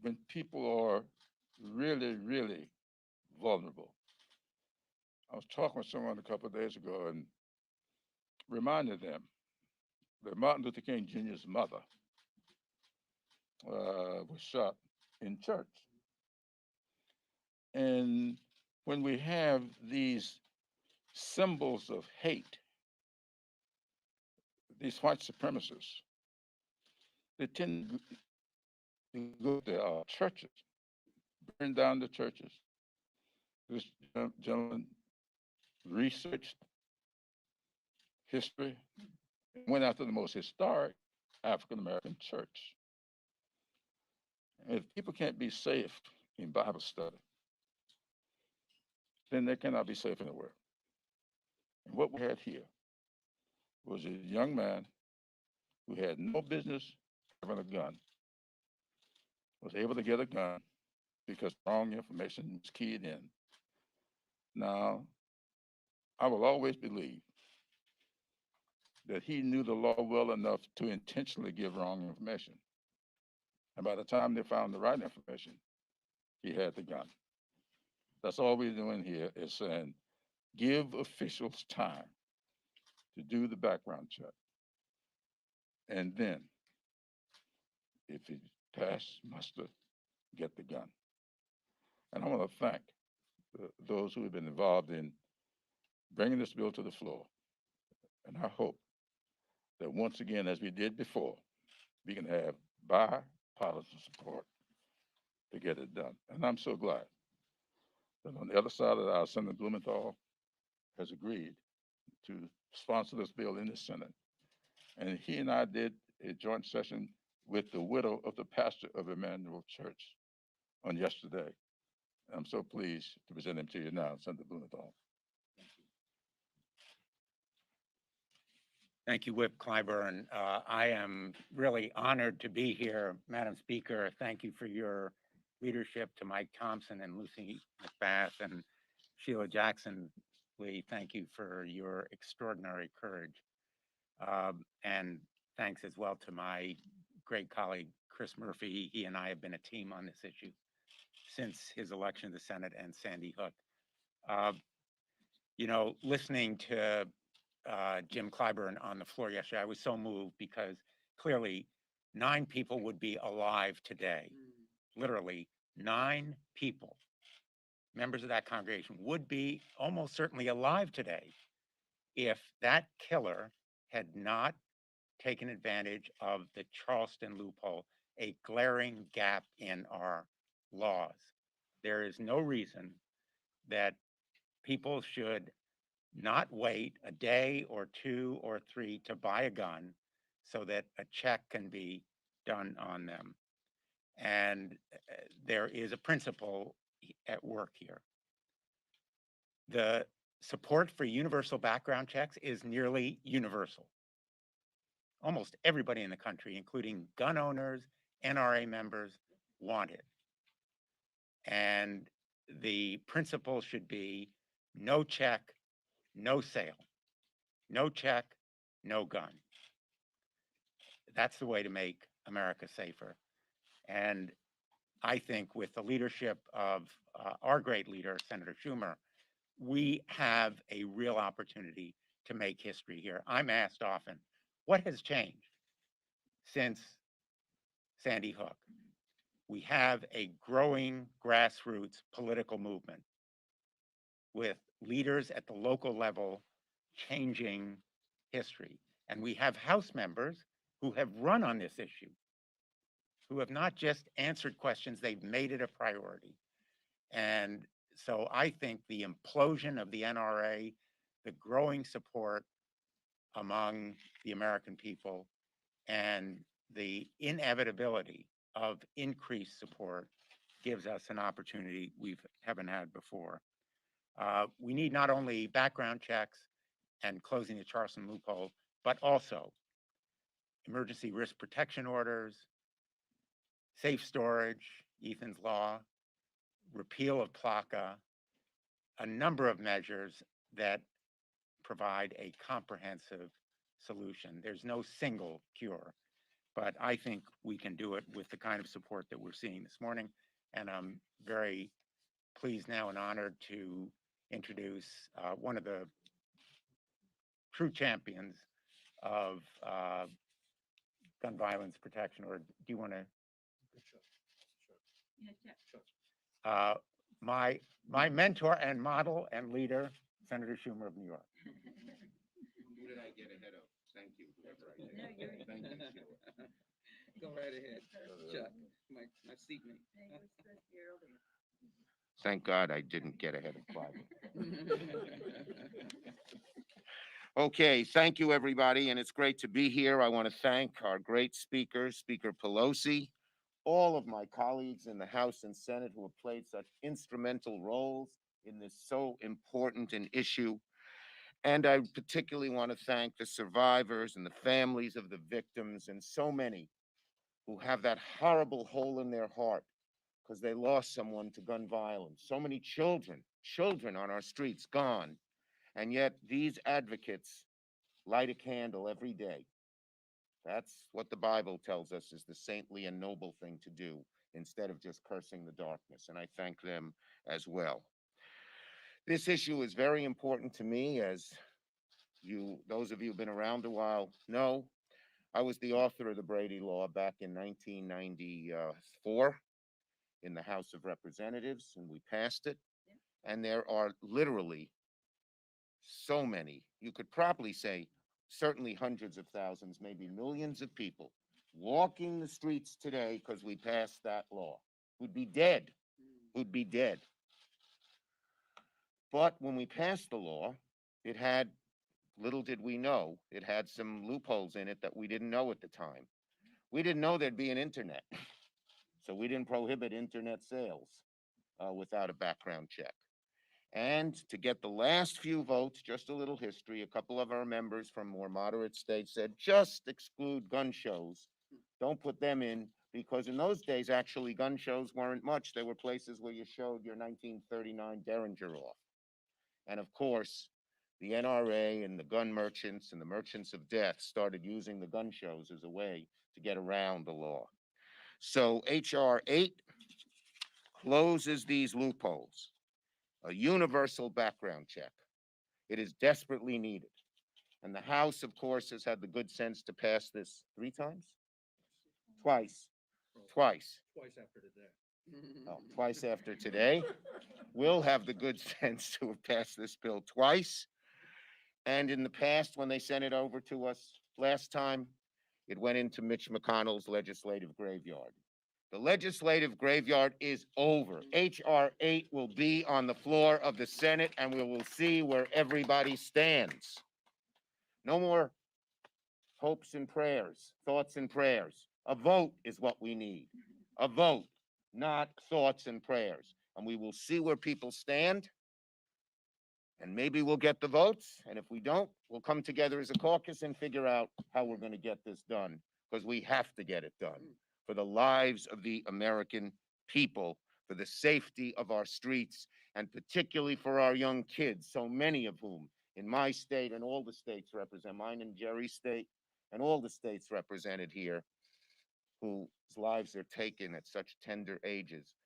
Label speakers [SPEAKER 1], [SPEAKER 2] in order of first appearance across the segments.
[SPEAKER 1] when people are really, really vulnerable. I was talking with someone a couple of days ago and reminded them that Martin Luther King Jr.'s mother was shot in church. And when we have these symbols of hate, these white supremacists, they tend to go to our churches, burn down the churches. This gentleman researched history, went after the most historic African American church. And if people can't be safe in Bible study, then they cannot be safe in the world. And what we had here was a young man who had no business having a gun, was able to get a gun because wrong information was keyed in. Now, I will always believe that he knew the law well enough to intentionally give wrong information. And by the time they found the right information, he had the gun. That's all we're doing here is saying, give officials time to do the background check. And then, if he passed muster, get the gun. And I want to thank those who have been involved in bringing this bill to the floor. And I hope that once again, as we did before, we can have bipartisan support to get it done. And I'm so glad that on the other side of the aisle, Senator Blumenthal has agreed to sponsor this bill in the Senate. And he and I did a joint session with the widow of the pastor of Emmanuel Church on yesterday. I'm so pleased to present him to you now, Senator Blumenthal.
[SPEAKER 2] Thank you, Whip Clyburn. I am really honored to be here, Madam Speaker. Thank you for your leadership to Mike Thompson and Lucy McBath and Sheila Jackson. Lee, thank you for your extraordinary courage. And thanks as well to my great colleague, Chris Murphy. He and I have been a team on this issue since his election to the Senate, and Sandy Hook. Listening to Jim Clyburn on the floor yesterday, I was so moved because clearly 9 people would be alive today. Literally 9 people, members of that congregation, would be almost certainly alive today if that killer had not taken advantage of the Charleston loophole, a glaring gap in our laws. There is no reason that people should not wait a day or 2 or 3 to buy a gun so that a check can be done on them. And there is a principle at work here. The support for universal background checks is nearly universal. Almost everybody in the country, including gun owners, NRA members, want it. And the principle should be no check, no sale. No check, no gun. That's the way to make America safer. And I think with the leadership of our great leader, Senator Schumer, we have a real opportunity to make history here. I'm asked often, what has changed since Sandy Hook? We have a growing grassroots political movement with leaders at the local level changing history. And we have House members who have run on this issue, who have not just answered questions, they've made it a priority. And so I think the implosion of the NRA, the growing support among the American people, and the inevitability of increased support gives us an opportunity we haven't had before. We need not only background checks and closing the Charleston loophole, but also emergency risk protection orders, safe storage, Ethan's Law, repeal of PLACA, a number of measures that provide a comprehensive solution. There's no single cure. but I think we can do it with the kind of support that we're seeing this morning. And I'm very pleased now and honored to introduce one of the true champions of gun violence protection. Or do you want to? My mentor and model and leader, Senator Schumer of New York.
[SPEAKER 3] Who did I get ahead of? Thank you, whoever I did.
[SPEAKER 4] No, you're-
[SPEAKER 3] Thank you, Sheila.
[SPEAKER 4] Go right ahead, Chuck, my seatmate.
[SPEAKER 3] Thank God I didn't get ahead of Clyburn. Okay, thank you, everybody, and it's great to be here. I want to thank our great speaker, Speaker Pelosi, all of my colleagues in the House and Senate who have played such instrumental roles in this so important an issue. And I particularly want to thank the survivors and the families of the victims, and so many who have that horrible hole in their heart because they lost someone to gun violence. So many children on our streets gone. And yet these advocates light a candle every day. That's what the Bible tells us is the saintly and noble thing to do instead of just cursing the darkness. And I thank them as well. This issue is very important to me, as those of you who've been around a while know. I was the author of the Brady Law back in 1994 in the House of Representatives, and we passed it. And there are literally so many, you could probably say certainly hundreds of thousands, maybe millions of people walking the streets today because we passed that law, who'd be dead. But when we passed the law, it had, little did we know, it had some loopholes in it that we didn't know at the time. We didn't know there'd be an internet. So we didn't prohibit internet sales without a background check. And to get the last few votes, just a little history, a couple of our members from more moderate states said, just exclude gun shows. Don't put them in, because in those days, actually, gun shows weren't much. They were places where you showed your 1939 Derringer off. And of course, the NRA and the gun merchants and the merchants of death started using the gun shows as a way to get around the law. So H.R. 8 closes these loopholes. A universal background check. It is desperately needed. And the House, of course, has had the good sense to pass this 3 times? Twice. Twice after today. Oh, twice after today. We'll have the good sense to have passed this bill twice. And in the past, when they sent it over to us last time, it went into Mitch McConnell's legislative graveyard. The legislative graveyard is over. H.R. 8 will be on the floor of the Senate, and we will see where everybody stands. No more hopes and prayers, thoughts and prayers. A vote is what we need. A vote, not thoughts and prayers. And we will see where people stand, and maybe we'll get the votes. And if we don't, we'll come together as a caucus and figure out how we're going to get this done, because we have to get it done. For the lives of the American people, for the safety of our streets, and particularly for our young kids, so many of whom in my state and all the states represent, mine and Jerry's state, and all the states represented here, whose lives are taken at such tender ages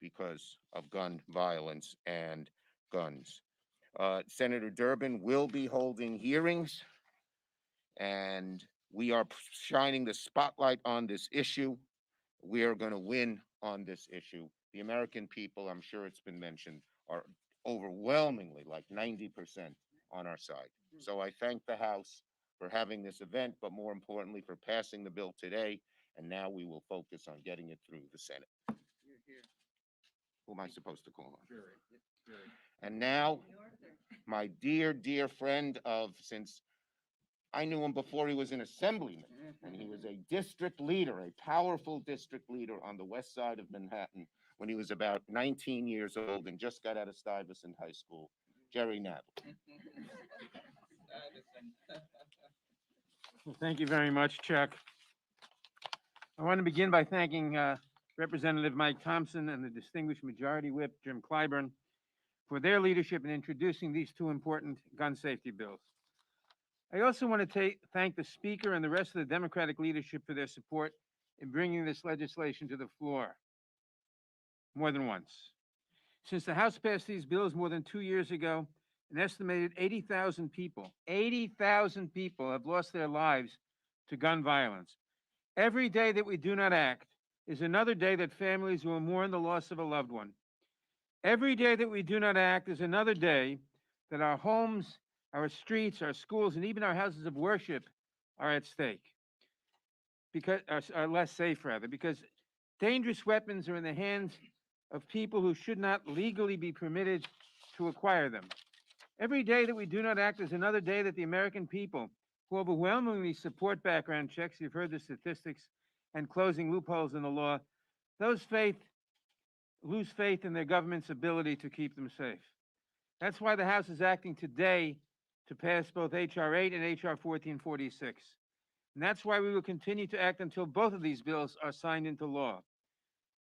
[SPEAKER 3] because of gun violence and guns. Senator Durbin will be holding hearings, and we are shining the spotlight on this issue. We are going to win on this issue. The American people, I'm sure it's been mentioned, are overwhelmingly, like 90%, on our side. So I thank the House for having this event, but more importantly, for passing the bill today. And now we will focus on getting it through the Senate. Who am I supposed to call on? And now, my dear, dear friend of, since I knew him before he was an assemblyman, and he was a district leader, a powerful district leader on the west side of Manhattan when he was about 19 years old and just got out of Stuyvesant High School, Jerry Nadler.
[SPEAKER 5] Well, thank you very much, Chuck. I want to begin by thanking Representative Mike Thompson and the distinguished Majority Whip, Jim Clyburn, for their leadership in introducing these 2 important gun safety bills. I also want to thank the Speaker and the rest of the Democratic leadership for their support in bringing this legislation to the floor more than once. Since the House passed these bills more than 2 years ago, an estimated 80,000 people have lost their lives to gun violence. Every day that we do not act is another day that families will mourn the loss of a loved one. Every day that we do not act is another day that our homes, our streets, our schools, and even our houses of worship are at stake. Because are less safe rather, because dangerous weapons are in the hands of people who should not legally be permitted to acquire them. Every day that we do not act is another day that the American people, who overwhelmingly support background checks, you've heard the statistics, and closing loopholes in the law, lose faith in their government's ability to keep them safe. That's why the House is acting today to pass both H.R. 8 and H.R. 1446. And that's why we will continue to act until both of these bills are signed into law.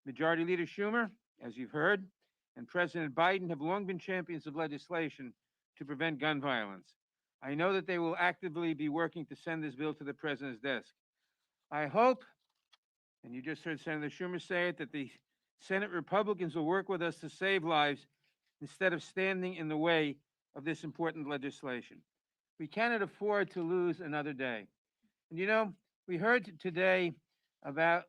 [SPEAKER 5] Majority Leader Schumer, as you've heard, and President Biden have long been champions of legislation to prevent gun violence. I know that they will actively be working to send this bill to the President's desk. I hope, and you just heard Senator Schumer say it, that the Senate Republicans will work with us to save lives instead of standing in the way of this important legislation. We cannot afford to lose another day. And you know, we heard today about,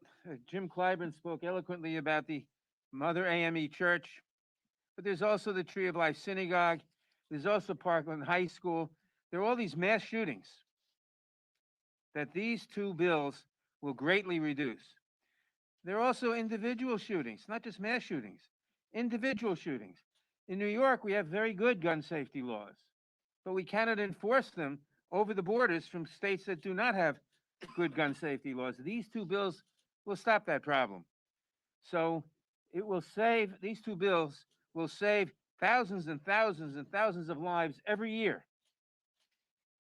[SPEAKER 5] Jim Clyburn spoke eloquently about the Mother AME Church, but there's also the Tree of Life Synagogue, there's also Parkland High School. There are all these mass shootings that these two bills will greatly reduce. There are also individual shootings, not just mass shootings, individual shootings. In New York, we have very good gun safety laws, but we cannot enforce them over the borders from states that do not have good gun safety laws. These two bills will stop that problem. So it will save, these two bills will save thousands and thousands and thousands of lives every year.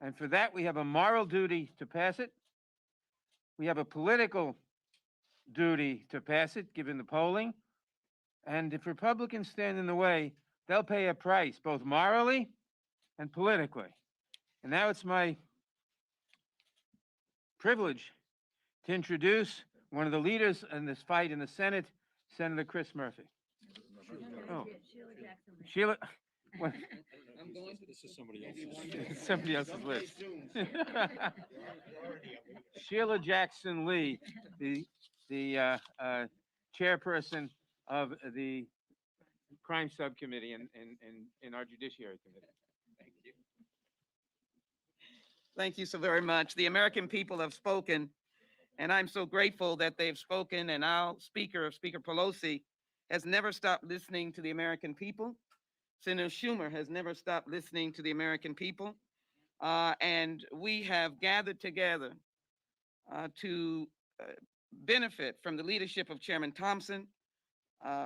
[SPEAKER 5] And for that, we have a moral duty to pass it. We have a political duty to pass it, given the polling. And if Republicans stand in the way, they'll pay a price, both morally and politically. And now it's my privilege to introduce one of the leaders in this fight in the Senate, Senator Chris Murphy. Oh, Sheila, what?
[SPEAKER 4] I'm going to.
[SPEAKER 6] This is somebody else's.
[SPEAKER 5] Somebody else's list. Sheila Jackson Lee, the chairperson of the crime subcommittee in our Judiciary Committee.
[SPEAKER 4] Thank you. Thank you so very much. The American people have spoken, and I'm so grateful that they've spoken, and our Speaker, Speaker Pelosi, has never stopped listening to the American people. Senator Schumer has never stopped listening to the American people. And we have gathered together to benefit from the leadership of Chairman Thompson,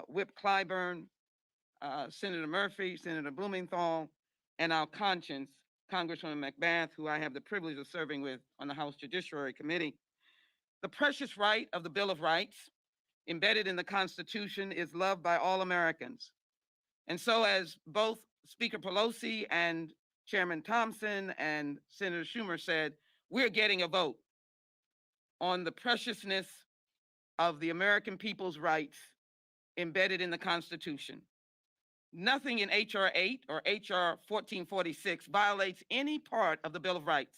[SPEAKER 4] Whip Clyburn, Senator Murphy, Senator Blumenthal, and our conscience, Congresswoman McBath, who I have the privilege of serving with on the House Judiciary Committee. The precious right of the Bill of Rights, embedded in the Constitution, is loved by all Americans. And so, as both Speaker Pelosi and Chairman Thompson and Senator Schumer said, we're getting a vote on the preciousness of the American people's rights embedded in the Constitution. Nothing in H.R. 8 or H.R. 1446 violates any part of the Bill of Rights.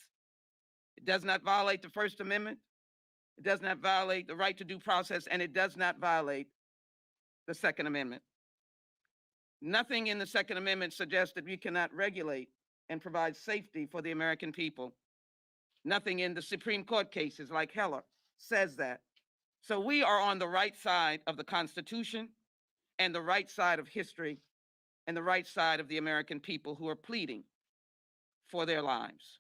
[SPEAKER 4] It does not violate the First Amendment. It does not violate the right to due process, and it does not violate the Second Amendment. Nothing in the Second Amendment suggests that we cannot regulate and provide safety for the American people. Nothing in the Supreme Court cases like Heller says that. So we are on the right side of the Constitution and the right side of history and the right side of the American people who are pleading for their lives.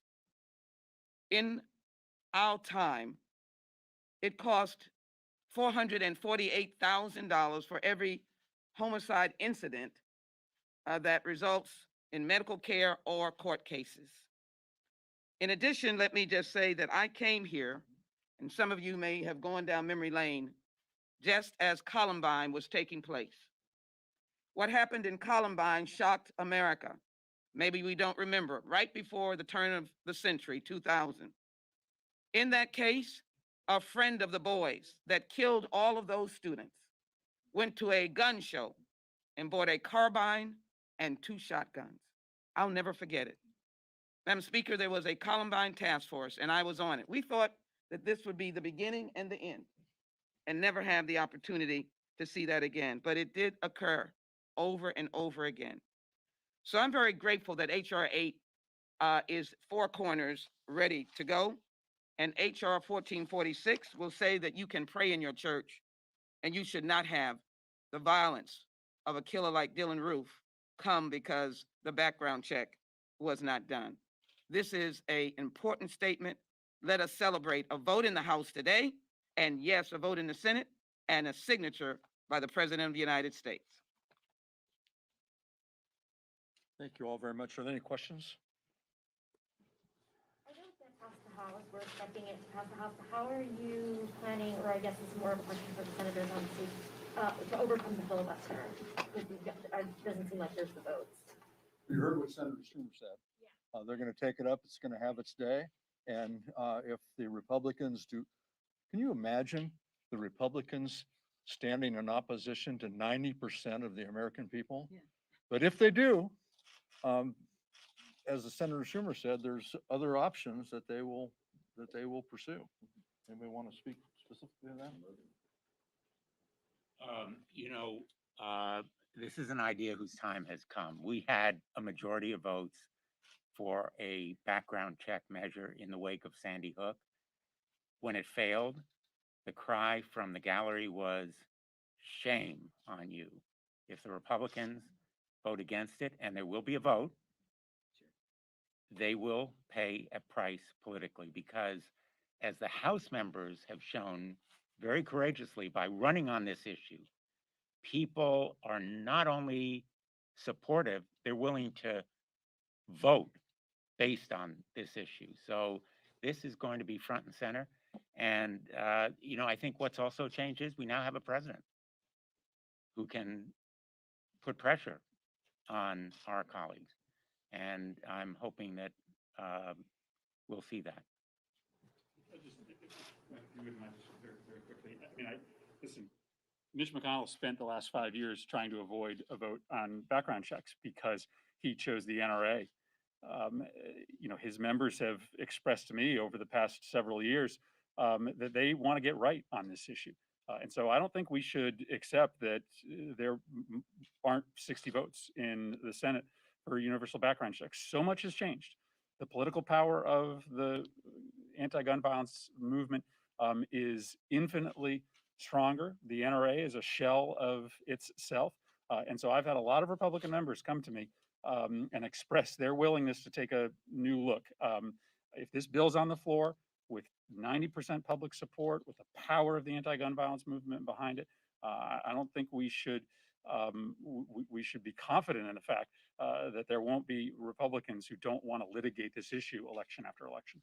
[SPEAKER 4] In our time, it cost $448,000 for every homicide incident that results in medical care or court cases. In addition, let me just say that I came here, and some of you may have gone down memory lane, just as Columbine was taking place. What happened in Columbine shocked America. maybe we don't remember, right before the turn of the century, 2000. In that case, a friend of the boys that killed all of those students went to a gun show and bought a carbine and 2 shotguns. I'll never forget it. Madam Speaker, there was a Columbine task force and I was on it. We thought that this would be the beginning and the end and never have the opportunity to see that again. But it did occur over and over again. So I'm very grateful that HR 8 is 4 corners ready to go. And HR 1446 will say that you can pray in your church and you should not have the violence of a killer like Dylan Roof come because the background check was not done. This is an important statement. Let us celebrate a vote in the House today, and yes, a vote in the Senate, and a signature by the President of the United States.
[SPEAKER 6] Thank you all very much. Are there any questions?
[SPEAKER 7] I know that passed the House, we're expecting it to pass the House. How are you planning, or I guess it's more of a question for the senators on to overcome the filibuster? Because it doesn't seem like there's the votes.
[SPEAKER 6] You heard what Senator Schumer said. Yeah. They're going to take it up. It's going to have its day. And if the Republicans do, can you imagine the Republicans standing in opposition to 90% of the American people? Yeah. But if they do, as the Senator Schumer said, there's other options that they will pursue. Anybody want to speak specifically to that?
[SPEAKER 2] This is an idea whose time has come. We had a majority of votes for a background check measure in the wake of Sandy Hook. When it failed, the cry from the gallery was, shame on you. If the Republicans vote against it, and there will be a vote, they will pay a price politically, because as the House members have shown very courageously by running on this issue, people are not only supportive, they're willing to vote based on this issue. So this is going to be front and center. And, I think what's also changed is we now have a president who can put pressure on our colleagues. And I'm hoping that we'll see that.
[SPEAKER 8] Very quickly. Listen, Mitch McConnell spent the last 5 years trying to avoid a vote on background checks because he chose the NRA. His members have expressed to me over the past several years that they want to get right on this issue. And so I don't think we should accept that there aren't 60 votes in the Senate for universal background checks. So much has changed. The political power of the anti-gun violence movement is infinitely stronger. The NRA is a shell of itself. And so I've had a lot of Republican members come to me and express their willingness to take a new look. If this bill's on the floor with 90% public support, with the power of the anti-gun violence movement behind it, I don't think we should be confident in the fact that there won't be Republicans who don't want to litigate this issue election after election.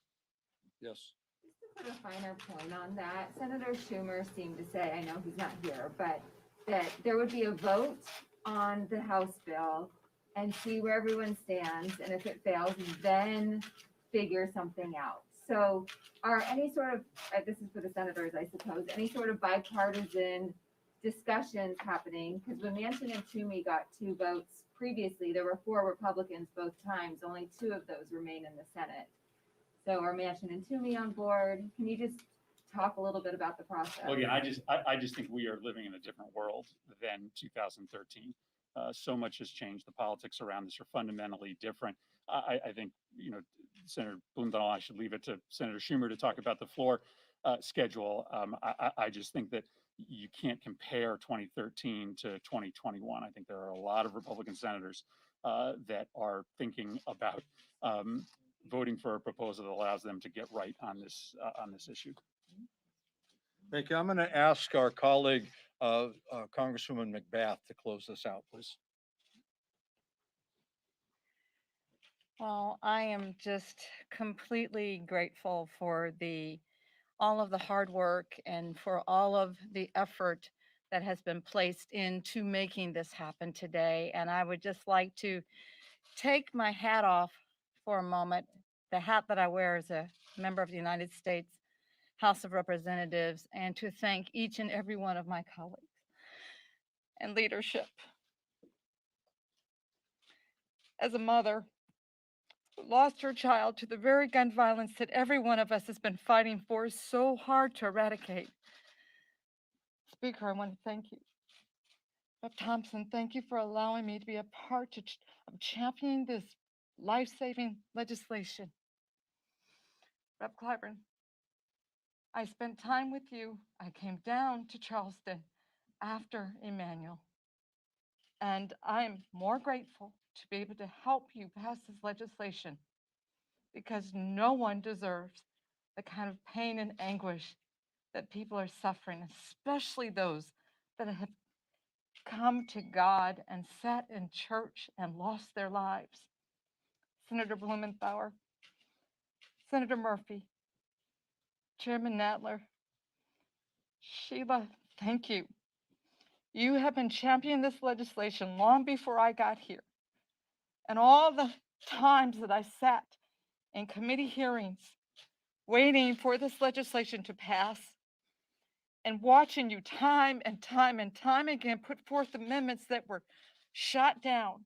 [SPEAKER 6] Yes.
[SPEAKER 7] Just to put a finer point on that, Senator Schumer seemed to say, I know he's not here, but that there would be a vote on the House bill and see where everyone stands, and if it fails, then figure something out. So are any sort of, this is for the senators, I suppose, any sort of bipartisan discussions happening? Because when Manchin and Toomey got 2 votes previously, there were 4 Republicans both times, only 2 of those remain in the Senate. So are Manchin and Toomey on board? Can you just talk a little bit about the process?
[SPEAKER 8] Well, again, I just think we are living in a different world than 2013. So much has changed. The politics around this are fundamentally different. I think, Senator Blumenthal, I should leave it to Senator Schumer to talk about the floor schedule. I just think that you can't compare 2013 to 2021. I think there are a lot of Republican senators that are thinking about voting for a proposal that allows them to get right on this issue.
[SPEAKER 6] Thank you. I'm going to ask our colleague, Congresswoman McBath, to close this out, please.
[SPEAKER 9] Well, I am just completely grateful for all of the hard work and for all of the effort that has been placed into making this happen today. And I would just like to take my hat off for a moment, the hat that I wear as a member of the United States House of Representatives, and to thank each and every one of my colleagues and leadership. As a mother who lost her child to the very gun violence that every one of us has been fighting for so hard to eradicate, Speaker, I want to thank you. Rep. Thompson, thank you for allowing me to be a part of championing this life-saving legislation. Rep. Clyburn, I spent time with you. I came down to Charleston after Emmanuel, and I'm more grateful to be able to help you pass this legislation because no one deserves the kind of pain and anguish that people are suffering, especially those that have come to God and sat in church and lost their lives. Senator Blumenthal, Senator Murphy, Chairman Nadler, Sheila, thank you. You have been championing this legislation long before I got here. And all the times that I sat in committee hearings waiting for this legislation to pass and watching you time and time and time again put forth amendments that were shot down,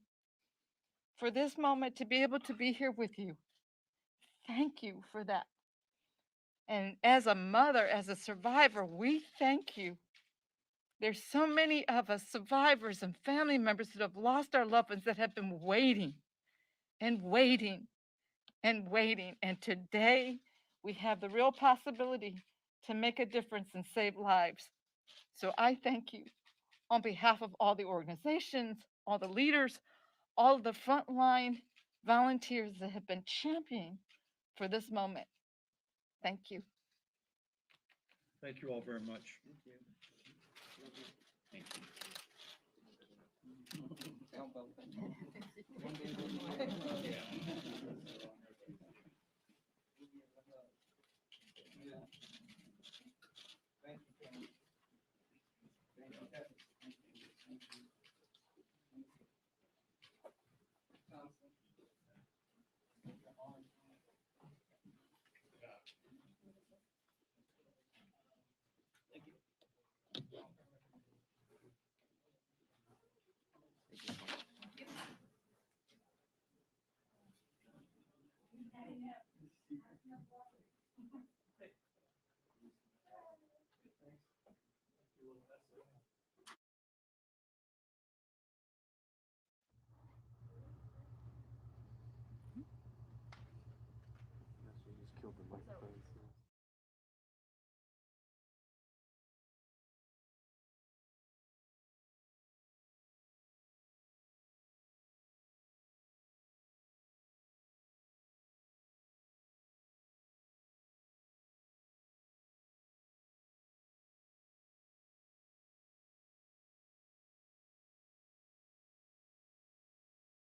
[SPEAKER 9] for this moment to be able to be here with you. Thank you for that. And as a mother, as a survivor, we thank you. There's so many of us survivors and family members that have lost our loved ones that have been waiting and waiting and waiting. And today we have the real possibility to make a difference and save lives. So I thank you on behalf of all the organizations, all the leaders, all of the frontline volunteers that have been championing for this moment. Thank you.
[SPEAKER 6] Thank you all very much.
[SPEAKER 2] Thank you.